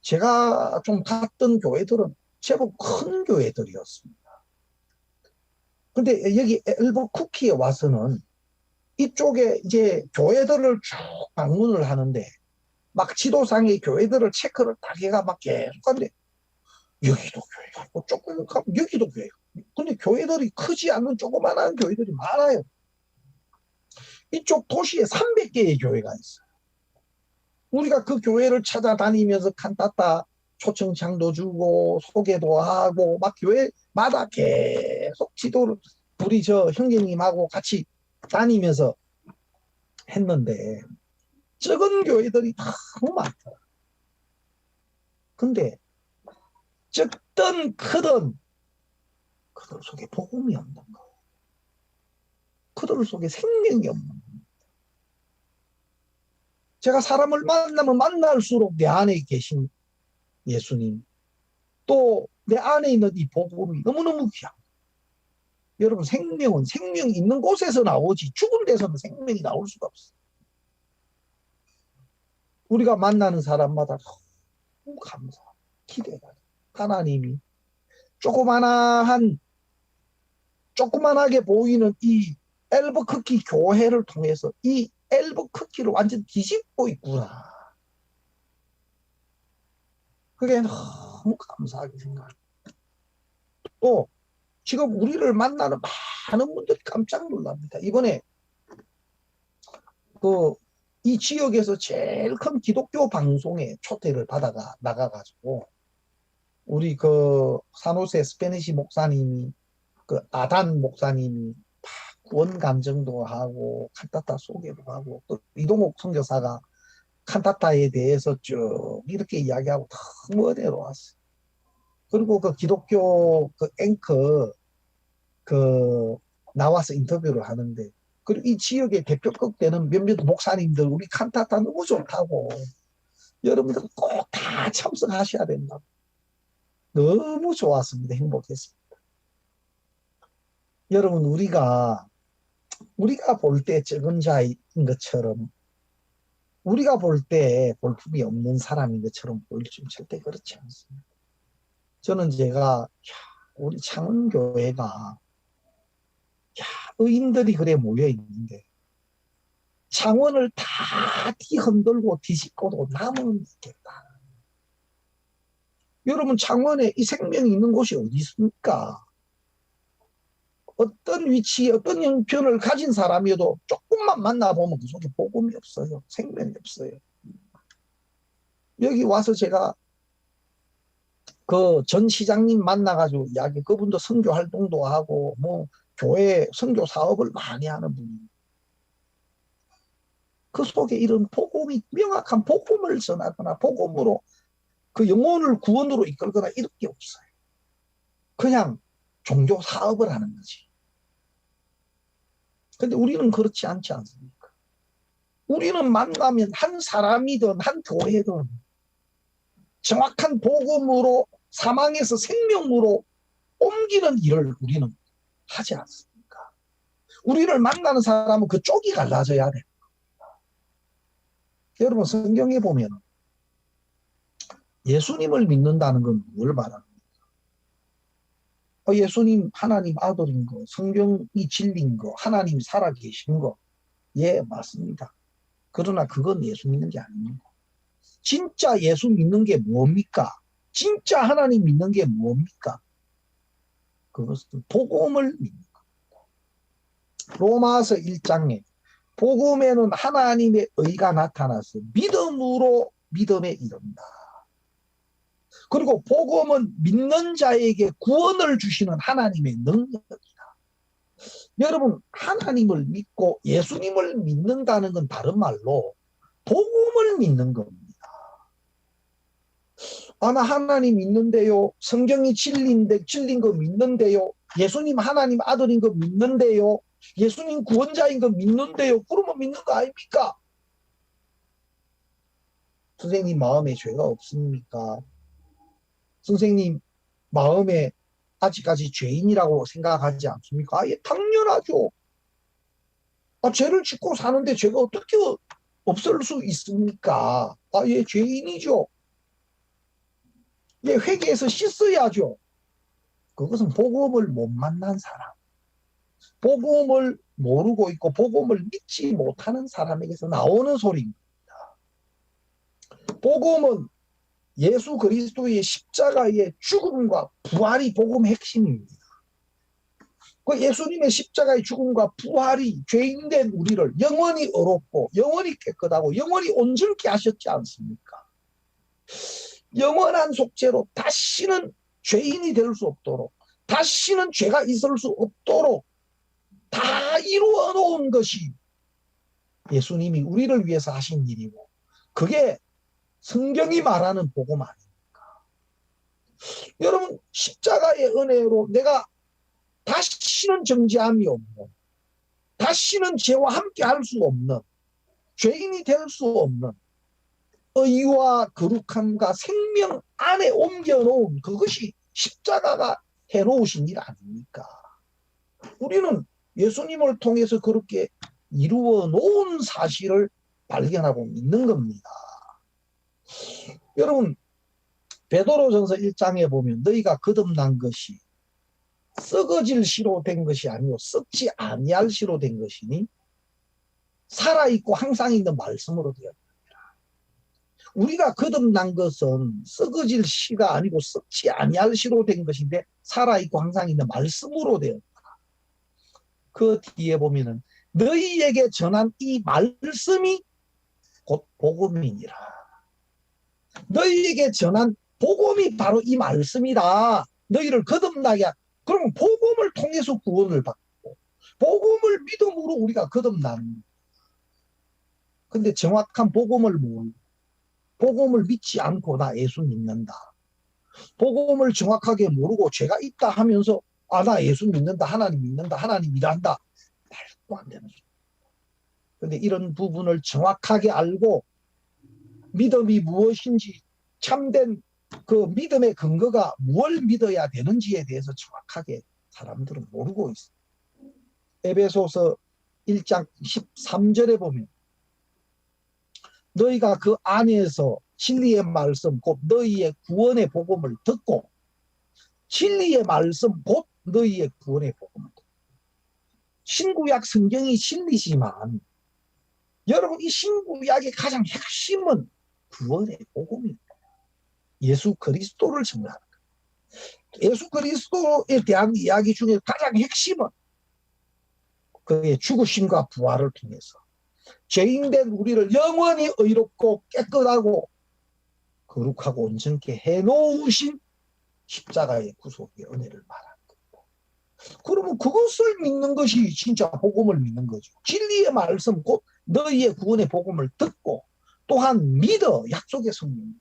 제가 좀 갔던 교회들은 제법 큰 교회들이었습니다. 근데 여기 엘버쿠키에 와서는 이쪽에 이제 교회들을 쭉 방문을 하는데 막 지도상의 교회들을 체크를 딱 해가 막 계속 하는데 여기도 교회가 있고 조금 가면 여기도 교회가 있고 근데 교회들이 크지 않은 조그만한 교회들이 많아요. 이쪽 도시에 300개의 교회가 있어요. 우리가 그 교회를 찾아다니면서 칸타타 초청장도 주고 소개도 하고 막 교회마다 계속 지도를 우리 저 형제님하고 같이 다니면서 했는데 적은 교회들이 너무 많더라. 근데 적든 크든 그들 속에 복음이 없는 거예요. 그들 속에 생명이 없는 거예요. 제가 사람을 만나면 만날수록 내 안에 계신 예수님 또 내 안에 있는 이 복음이 너무너무 귀한 여러분, 생명은 생명이 있는 곳에서 나오지 죽은 데서는 생명이 나올 수가 없어. 우리가 만나는 사람마다 너무 감사, 기대가 돼. 하나님이 조그만한 조그만하게 보이는 이 앨버크키 교회를 통해서 이 앨버크키를 완전 뒤집고 있구나. 그게 너무 감사하게 생각해요. 또 지금 우리를 만나는 많은 분들이 깜짝 놀랍니다. 이번에 이 지역에서 제일 큰 기독교 방송에 초대를 받아가 나가가지고 우리 산호세 스페니시 목사님이 아단 목사님이 구원 간증도 하고 칸타타 소개도 하고 또 이동욱 선교사가 칸타타에 대해서 쭉 이렇게 이야기하고 너무 은혜로웠어요. 그리고 기독교 앵커 나와서 인터뷰를 하는데 그리고 이 지역의 대표급 되는 몇몇 목사님들 우리 칸타타 너무 좋다고 여러분들 꼭 다 참석하셔야 된다고 너무 좋았습니다. 행복했습니다. 여러분 우리가 볼 때 적은 자인 것처럼 우리가 볼 때 볼품이 없는 사람인 것처럼 보일 줄 절대 그렇지 않습니다. 저는 제가 우리 창원교회가 의인들이 그래 모여 있는데 창원을 다 뒤흔들고 뒤집고도 남은 있겠다. 여러분 창원에 이 생명이 있는 곳이 어디 있습니까? 어떤 위치에 어떤 형편을 가진 사람이어도 조금만 만나보면 그 속에 복음이 없어요. 생명이 없어요. 여기 와서 제가 전 시장님 만나가지고 이야기, 그분도 선교 활동도 하고 교회 선교 사업을 많이 하는 분이 그 속에 이런 복음이 명확한 복음을 전하거나 복음으로 영혼을 구원으로 이끌거나 이런 게 없어요. 그냥 종교 사업을 하는 거지. 근데 우리는 그렇지 않지 않습니까? 우리는 만나면 한 사람이든 한 교회든 정확한 복음으로 사망에서 생명으로 옮기는 일을 우리는 하지 않습니까? 우리를 만나는 사람은 그 쪽이 갈라져야 돼. 여러분 성경에 보면 예수님을 믿는다는 건 뭘 말합니까? 예수님 하나님 아들인 거, 성경이 진리인 거, 하나님 살아계신 거, 예 맞습니다. 그러나 그건 예수 믿는 게 아닙니다. 진짜 예수 믿는 게 뭡니까? 진짜 하나님 믿는 게 뭡니까? 그것은 복음을 믿는 겁니다. 로마서 1장에 복음에는 하나님의 의가 나타나서 믿음으로 믿음에 이른다. 그리고 복음은 믿는 자에게 구원을 주시는 하나님의 능력이다. 여러분 하나님을 믿고 예수님을 믿는다는 건 다른 말로 복음을 믿는 겁니다. 나 하나님 믿는데요. 성경이 진린 거 믿는데요. 예수님 하나님 아들인 거 믿는데요. 예수님 구원자인 거 믿는데요. 그러면 믿는 거 아닙니까? 선생님 마음에 죄가 없습니까? 선생님 마음에 아직까지 죄인이라고 생각하지 않습니까? 예, 당연하죠. 죄를 짓고 사는데 죄가 어떻게 없을 수 있습니까? 예, 죄인이죠. 예, 회개해서 씻어야죠. 그것은 복음을 못 만난 사람, 복음을 모르고 있고 복음을 믿지 못하는 사람에게서 나오는 소리입니다. 복음은 예수 그리스도의 십자가의 죽음과 부활이 복음의 핵심입니다. 예수님의 십자가의 죽음과 부활이 죄인된 우리를 영원히 의롭고 영원히 깨끗하고 영원히 온전케 하셨지 않습니까? 영원한 속죄로 다시는 죄인이 될 수 없도록, 다시는 죄가 있을 수 없도록 다 이루어 놓은 것이 예수님이 우리를 위해서 하신 일이고, 그게 성경이 말하는 복음 아닙니까? 여러분 십자가의 은혜로 내가 다시는 정죄함이 없는, 다시는 죄와 함께 할 수 없는, 죄인이 될 수 없는 의와 거룩함과 생명 안에 옮겨놓은 그것이 십자가가 해놓으신 일 아닙니까? 우리는 예수님을 통해서 그렇게 이루어 놓은 사실을 발견하고 믿는 겁니다. 여러분, 베드로전서 1장에 보면 너희가 거듭난 것이 썩어질 시로 된 것이 아니요 썩지 아니할 시로 된 것이니 살아있고 항상 있는 말씀으로 되었다. 우리가 거듭난 것은 썩어질 시가 아니고 썩지 아니할 시로 된 것인데 살아있고 항상 있는 말씀으로 되었다. 그 뒤에 보면은 너희에게 전한 이 말씀이 곧 복음이니라. 너희에게 전한 복음이 바로 이 말씀이다. 너희를 거듭나게. 그러면 복음을 통해서 구원을 받고 복음을 믿음으로 우리가 거듭나는. 근데 정확한 복음을 모르고 복음을 믿지 않고 나 예수 믿는다. 복음을 정확하게 모르고 죄가 있다 하면서 나 예수 믿는다. 하나님 믿는다. 하나님 일한다. 말도 안 되는 소리. 근데 이런 부분을 정확하게 알고 믿음이 무엇인지 참된 그 믿음의 근거가 뭘 믿어야 되는지에 대해서 정확하게 사람들은 모르고 있어요. 에베소서 1장 13절에 보면 너희가 그 안에서 진리의 말씀 곧 너희의 구원의 복음을 듣고 진리의 말씀 곧 너희의 구원의 복음을 듣고 신구약 성경이 진리지만 여러분 이 신구약의 가장 핵심은 구원의 복음입니다. 예수 그리스도를 증거하는 거예요. 예수 그리스도에 대한 이야기 중에 가장 핵심은 그의 죽으심과 부활을 통해서 죄인된 우리를 영원히 의롭고 깨끗하고 거룩하고 온전케 해놓으신 십자가의 구속의 은혜를 말하는 겁니다. 그러면 그것을 믿는 것이 진짜 복음을 믿는 거죠. 진리의 말씀 곧 너희의 구원의 복음을 듣고 또한 믿어 약속의 성령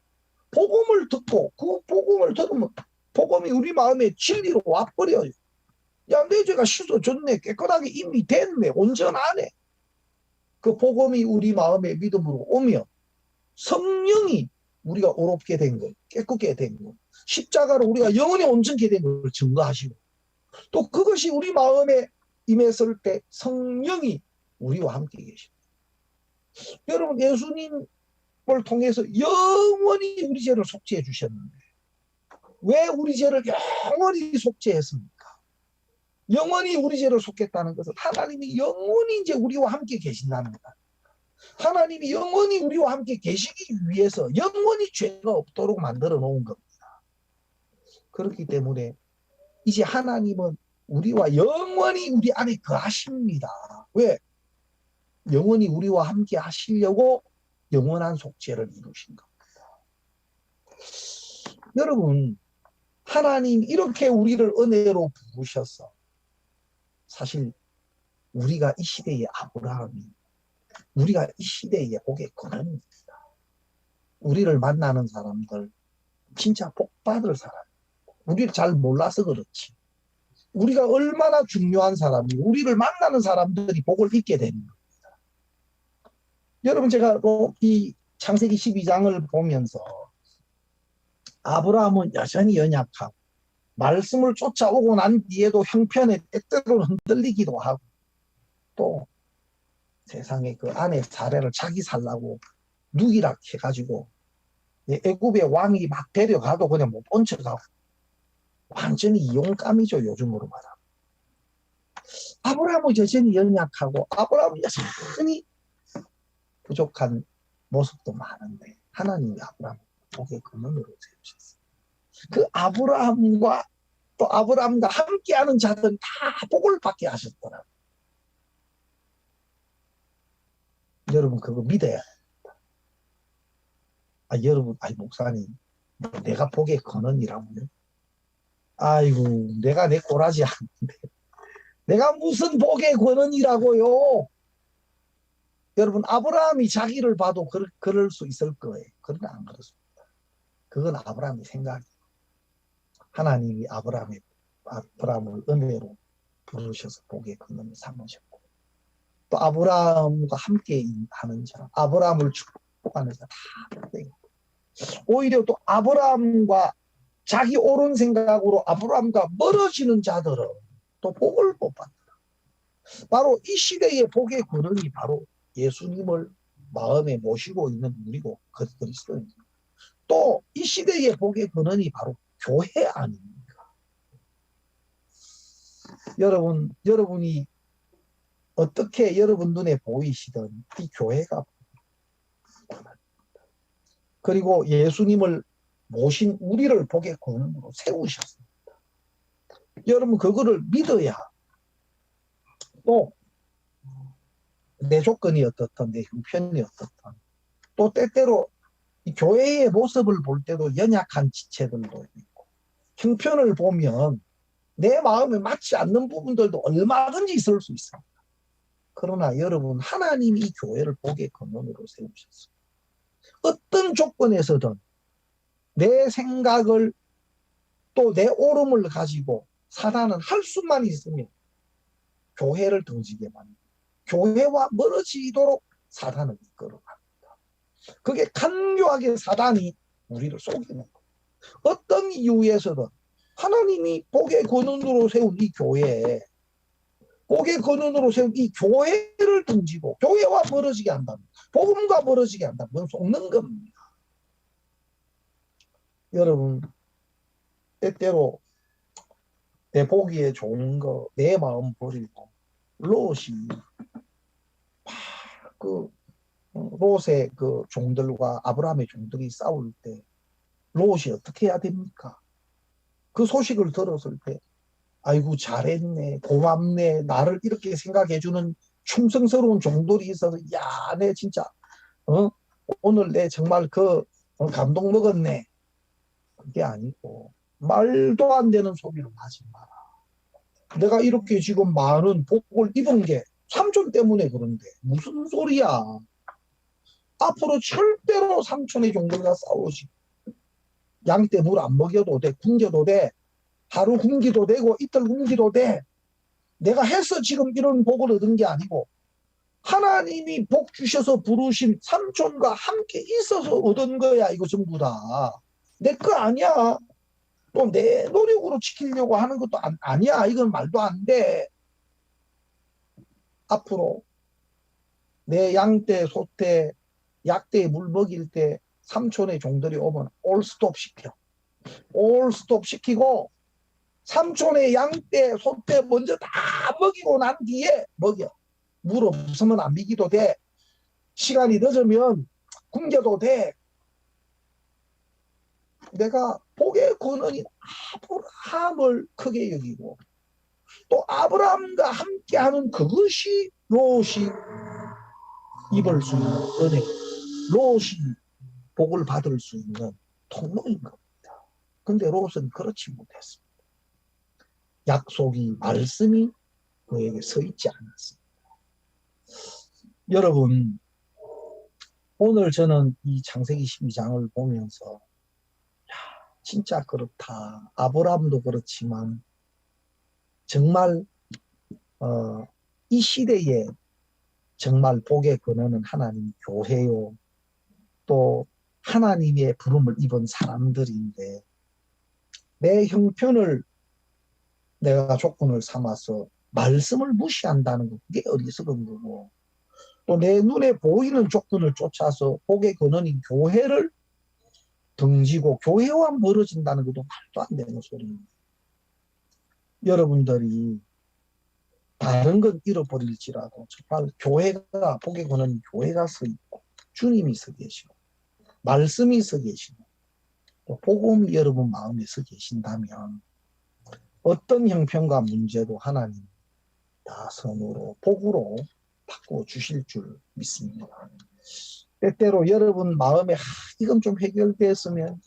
복음을 듣고 그 복음을 들으면 복음이 우리 마음에 진리로 와버려요. 야, 내 죄가 씻어졌네. 깨끗하게 이미 됐네. 온전하네. 그 복음이 우리 마음에 믿음으로 오면 성령이 우리가 어렵게 된 것, 깨끗게 된 것, 십자가로 우리가 영원히 온전케 된 걸 증거하시고 또 그것이 우리 마음에 임했을 때 성령이 우리와 함께 계십니다. 여러분 예수님을 통해서 영원히 우리 죄를 속죄해 주셨는데 왜 우리 죄를 영원히 속죄했습니까? 영원히 우리 죄를 속겠다는 것은 하나님이 영원히 이제 우리와 함께 계신다는 거다. 하나님이 영원히 우리와 함께 계시기 위해서 영원히 죄가 없도록 만들어 놓은 겁니다. 그렇기 때문에 이제 하나님은 우리와 영원히 우리 안에 거하십니다. 왜? 영원히 우리와 함께 하시려고 영원한 속죄를 이루신 겁니다. 여러분 하나님 이렇게 우리를 은혜로 부르셔서 사실 우리가 이 시대의 아브라함이 우리가 이 시대의 복의 근원입니다. 우리를 만나는 사람들 진짜 복받을 사람 우리를 잘 몰라서 그렇지 우리가 얼마나 중요한 사람이고 우리를 만나는 사람들이 복을 입게 되는 겁니다. 여러분 제가 이 창세기 12장을 보면서 아브라함은 여전히 연약하고 말씀을 쫓아오고 난 뒤에도 형편에 때때로 흔들리기도 하고 또 세상에 그 아내 사례를 자기 살라고 누이락 해가지고 애굽의 왕이 막 데려가도 그냥 못 본 척하고 완전히 이용감이죠. 요즘으로 말하면. 아브라함은 여전히 연약하고 아브라함은 여전히 부족한 모습도 많은데 하나님이 아브라함을 복의 근원으로 세우셨어요. 그 아브라함과 또 아브라함과 함께하는 자들은 다 복을 받게 하셨더라고요. 여러분 그거 믿어야 됩니다. 여러분 목사님 내가 복의 근원이라고요? 아이고 내가 내 꼬라지 않는데 내가 무슨 복의 근원이라고요? 여러분 아브라함이 자기를 봐도 그럴 수 있을 거예요. 그러나 안 그렇습니다. 그건 아브라함의 생각이에요. 하나님이 아브라함을 은혜로 부르셔서 복의 근원을 삼으셨고 또 아브라함과 함께 하는 자 아브라함을 축복하는 자 다 복된 거예요. 오히려 또 아브라함과 자기 옳은 생각으로 아브라함과 멀어지는 자들은 또 복을 못 받는다. 바로 이 시대의 복의 근원이 바로 예수님을 마음에 모시고 있는 우리고 그리스도입니다. 또 이 시대의 복의 근원이 바로 교회 아닙니까? 여러분이 어떻게 여러분 눈에 보이시든 이 교회가, 그리고 예수님을 모신 우리를 복의 근원으로 세우셨습니다. 여러분 그거를 믿어야 또 내 조건이 어떻든 내 형편이 어떻든 또 때때로 이 교회의 모습을 볼 때도 연약한 지체들도 있고 형편을 보면 내 마음에 맞지 않는 부분들도 얼마든지 있을 수 있습니다. 그러나 여러분 하나님이 이 교회를 복의 근원으로 세우셨습니다. 어떤 조건에서든 내 생각을 또 내 옳음을 가지고 사단은 할 수만 있으면 교회를 등지게 만듭니다. 교회와 멀어지도록 사단을 이끌어갑니다. 그게 간교하게 사단이 우리를 속이는 겁니다. 어떤 이유에서든 하나님이 복의 근원으로 세운 이 교회에, 복의 근원으로 세운 이 교회를 등지고 교회와 멀어지게 한다면, 복음과 멀어지게 한다면 속는 겁니다. 여러분 때때로 내 보기에 좋은 거 내 마음 버리고 롯이 그 롯의 그 종들과 아브라함의 종들이 싸울 때 롯이 어떻게 해야 됩니까? 그 소식을 들었을 때 아이고 잘했네, 고맙네, 나를 이렇게 생각해주는 충성스러운 종들이 있어서 야, 내 진짜 오늘 내 정말 감동 먹었네. 그게 아니고 말도 안 되는 소리를 하지 마라. 내가 이렇게 지금 많은 복을 입은 게 삼촌 때문에 그런데 무슨 소리야. 앞으로 절대로 삼촌의 종들과 싸우지. 양 때 물 안 먹여도 돼. 굶겨도 돼. 하루 굶기도 되고 이틀 굶기도 돼. 내가 해서 지금 이런 복을 얻은 게 아니고 하나님이 복 주셔서 부르신 삼촌과 함께 있어서 얻은 거야. 이거 전부 다. 내 거 아니야. 또 내 노력으로 지키려고 하는 것도 아니야. 이건 말도 안 돼. 앞으로 내 양떼, 소떼, 약떼 물 먹일 때 삼촌의 종들이 오면 올 스톱 시켜. 올 스톱 시키고 삼촌의 양떼, 소떼 먼저 다 먹이고 난 뒤에 먹여. 물 없으면 안 먹이도 돼. 시간이 늦으면 굶겨도 돼. 내가 복의 근원인 아브라함을 크게 여기고 또 아브라함과 함께하는 그것이 롯이 입을 수 있는 은혜, 롯이 복을 받을 수 있는 통로인 겁니다. 근데 롯은 그렇지 못했습니다. 약속이, 말씀이 그에게 서 있지 않았습니다. 여러분, 오늘 저는 이 창세기 12장을 보면서 진짜 그렇다. 아브라함도 그렇지만 정말 이 시대에 정말 복의 근원은 하나님 교회요. 또 하나님의 부름을 입은 사람들인데 내 형편을 내가 조건을 삼아서 말씀을 무시한다는 것, 그게 어리석은 거고 또 내 눈에 보이는 조건을 쫓아서 복의 근원인 교회를 등지고 교회와 멀어진다는 것도 말도 안 되는 소리입니다. 여러분들이 다른 건 잃어버릴지라도 정말 교회가, 복의 근원인 교회가 서 있고 주님이 서 계시고 말씀이 서 계시고 또 복음이 여러분 마음에 서 계신다면 어떤 형편과 문제도 하나님 다 선으로 복으로 바꿔 주실 줄 믿습니다. 때때로 여러분 마음에 이건 좀 해결됐으면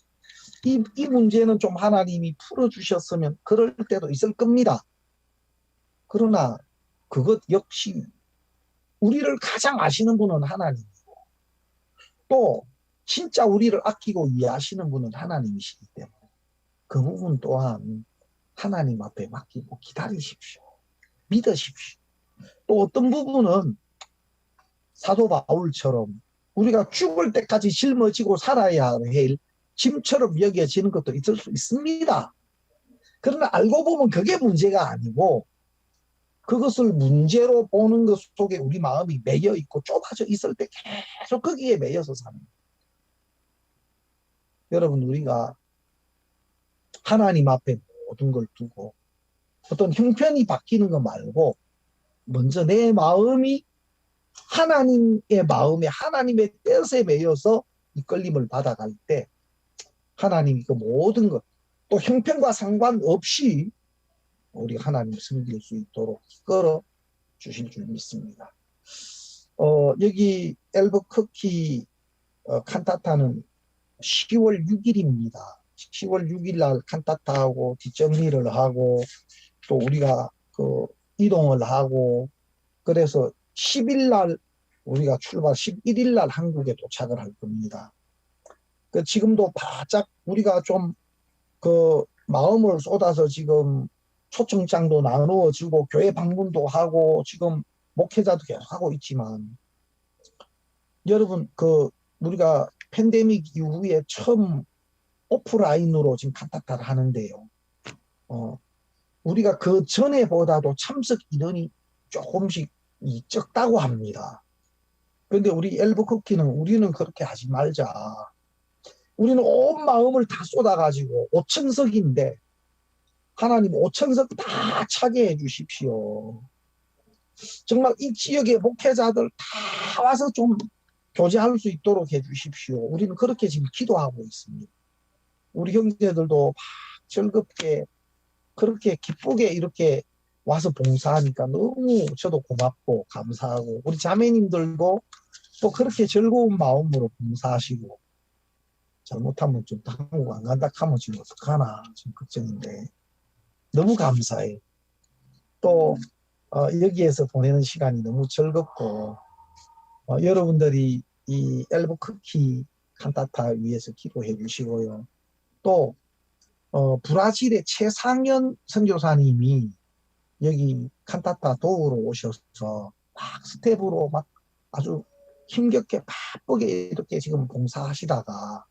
이 문제는 좀 하나님이 풀어주셨으면 그럴 때도 있을 겁니다. 그러나 그것 역시 우리를 가장 아시는 분은 하나님이고 또 진짜 우리를 아끼고 이해하시는 분은 하나님이시기 때문에 그 부분 또한 하나님 앞에 맡기고 기다리십시오. 믿으십시오. 또 어떤 부분은 사도 바울처럼 우리가 죽을 때까지 짊어지고 살아야 할 짐처럼 여겨지는 것도 있을 수 있습니다. 그러나 알고 보면 그게 문제가 아니고 그것을 문제로 보는 것 속에 우리 마음이 매여 있고 좁아져 있을 때 계속 거기에 매여서 사는 거예요. 여러분, 우리가 하나님 앞에 모든 걸 두고 어떤 형편이 바뀌는 거 말고 먼저 내 마음이 하나님의 마음에 하나님의 뜻에 매여서 이끌림을 받아갈 때 하나님이 그 모든 것, 또 형편과 상관없이 우리 하나님 섬길 수 있도록 이끌어 주실 줄 믿습니다. 여기 앨버커키 칸타타는 10월 6일입니다. 10월 6일 날 칸타타하고 뒷정리를 하고 또 우리가 그 이동을 하고 그래서 10일 날 우리가 출발 11일 날 한국에 도착을 할 겁니다. 그 지금도 바짝 우리가 좀 그 마음을 쏟아서 지금 초청장도 나누어지고 교회 방문도 하고 지금 목회자도 계속 하고 있지만 여러분 그 우리가 팬데믹 이후에 처음 오프라인으로 지금 칸타타를 하는데요. 우리가 그 전에보다도 참석 인원이 조금씩 적다고 합니다. 그런데 우리 앨버커키는 우리는 그렇게 하지 말자. 우리는 온 마음을 다 쏟아가지고 5천석인데 하나님 5천석 다 차게 해주십시오. 정말 이 지역의 목회자들 다 와서 좀 교제할 수 있도록 해주십시오. 우리는 그렇게 지금 기도하고 있습니다. 우리 형제들도 막 즐겁게 그렇게 기쁘게 이렇게 와서 봉사하니까 너무 저도 고맙고 감사하고 우리 자매님들도 또 그렇게 즐거운 마음으로 봉사하시고 잘못하면 좀 한국 안 간다 하면 지금 어떡하나 좀 걱정인데 너무 감사해요. 또 여기에서 보내는 시간이 너무 즐겁고 여러분들이 이 앨버커키 칸타타 위해서 기도해 주시고요. 또 브라질의 최상현 선교사님이 여기 칸타타 도우러 오셔서 막 스텝으로 막 아주 힘겹게 바쁘게 이렇게 지금 봉사하시다가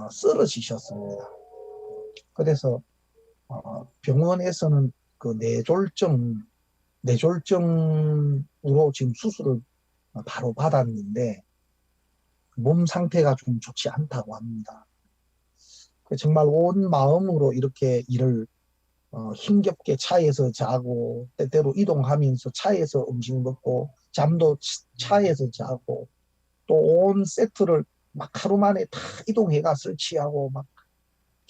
쓰러지셨습니다. 그래서 병원에서는 그 뇌졸중으로 지금 수술을 바로 받았는데 몸 상태가 좀 좋지 않다고 합니다. 정말 온 마음으로 이렇게 일을 힘겹게 차에서 자고 때때로 이동하면서 차에서 음식 먹고 잠도 차에서 자고 또 온 세트를 막 하루 만에 다 이동해가 설치하고 막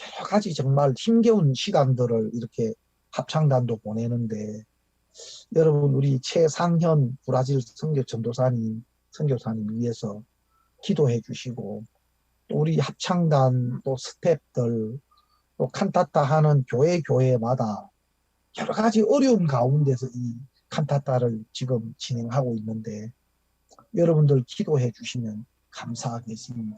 여러 가지 정말 힘겨운 시간들을 이렇게 합창단도 보내는데 여러분 우리 최상현 브라질 선교사님 위해서 기도해 주시고 또 우리 합창단 또 스태프들 또 칸타타 하는 교회마다 여러 가지 어려운 가운데서 이 칸타타를 지금 진행하고 있는데 여러분들 기도해 주시면 감사하겠습니다.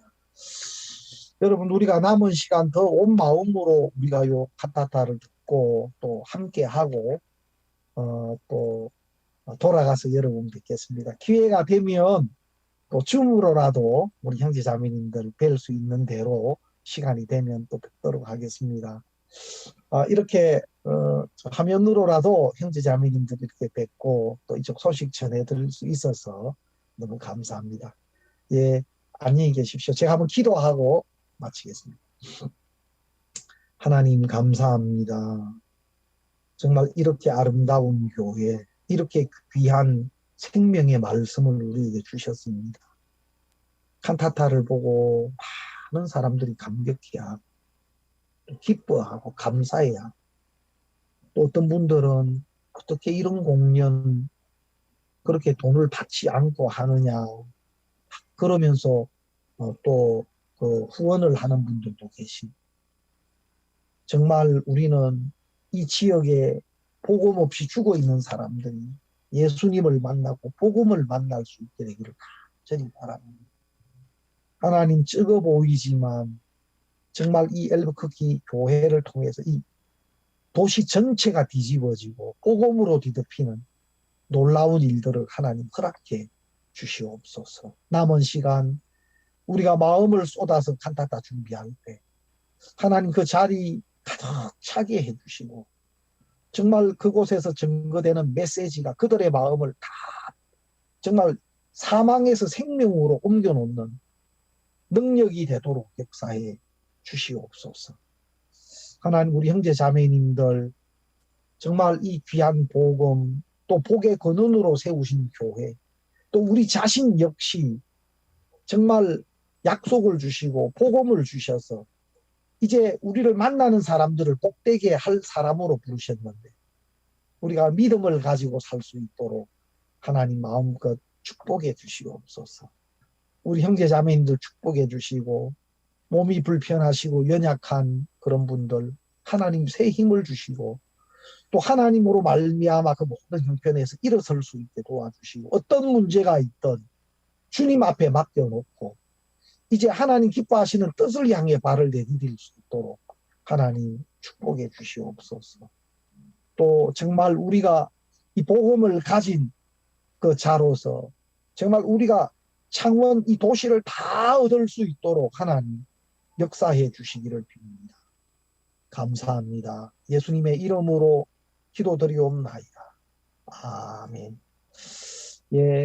여러분 우리가 남은 시간 더 온 마음으로 우리가 요 칸타타를 듣고 또 함께하고 또 돌아가서 여러분 뵙겠습니다. 기회가 되면 또 줌으로라도 우리 형제자매님들 뵐 수 있는 대로 시간이 되면 또 뵙도록 하겠습니다. 이렇게 화면으로라도 형제자매님들 이렇게 뵙고 또 이쪽 소식 전해드릴 수 있어서 너무 감사합니다. 예, 안녕히 계십시오. 제가 한번 기도하고 마치겠습니다. 하나님 감사합니다. 정말 이렇게 아름다운 교회, 이렇게 귀한 생명의 말씀을 우리에게 주셨습니다. 칸타타를 보고 많은 사람들이 감격해하고 기뻐하고 감사해야 또 어떤 분들은 어떻게 이런 공연 그렇게 돈을 받지 않고 하느냐 그러면서 또 그 후원을 하는 분들도 계시고 정말 우리는 이 지역에 복음 없이 죽어 있는 사람들이 예수님을 만나고 복음을 만날 수 있게 되기를 간절히 바랍니다. 하나님 적어 보이지만 정말 이 앨버커키 교회를 통해서 이 도시 전체가 뒤집어지고 복음으로 뒤덮이는 놀라운 일들을 하나님 허락해 주시옵소서. 남은 시간 우리가 마음을 쏟아서 칸타타 준비할 때 하나님 그 자리 가득 차게 해주시고 정말 그곳에서 증거되는 메시지가 그들의 마음을 다 정말 사망에서 생명으로 옮겨놓는 능력이 되도록 역사해 주시옵소서. 하나님, 우리 형제 자매님들 정말 이 귀한 복음, 또 복의 근원으로 세우신 교회, 또 우리 자신 역시 정말 약속을 주시고 복음을 주셔서 이제 우리를 만나는 사람들을 복되게 할 사람으로 부르셨는데 우리가 믿음을 가지고 살 수 있도록 하나님 마음껏 축복해 주시옵소서. 우리 형제 자매님들 축복해 주시고 몸이 불편하시고 연약한 그런 분들 하나님 새 힘을 주시고 또 하나님으로 말미암아 그 모든 형편에서 일어설 수 있게 도와주시고 어떤 문제가 있든 주님 앞에 맡겨놓고 이제 하나님 기뻐하시는 뜻을 향해 발을 내디딜 수 있도록 하나님 축복해 주시옵소서. 또 정말 우리가 이 복음을 가진 그 자로서 정말 우리가 창원 이 도시를 다 얻을 수 있도록 하나님 역사해 주시기를 빕니다. 감사합니다. 예수님의 이름으로 기도드리옵나이다. 아멘. 예.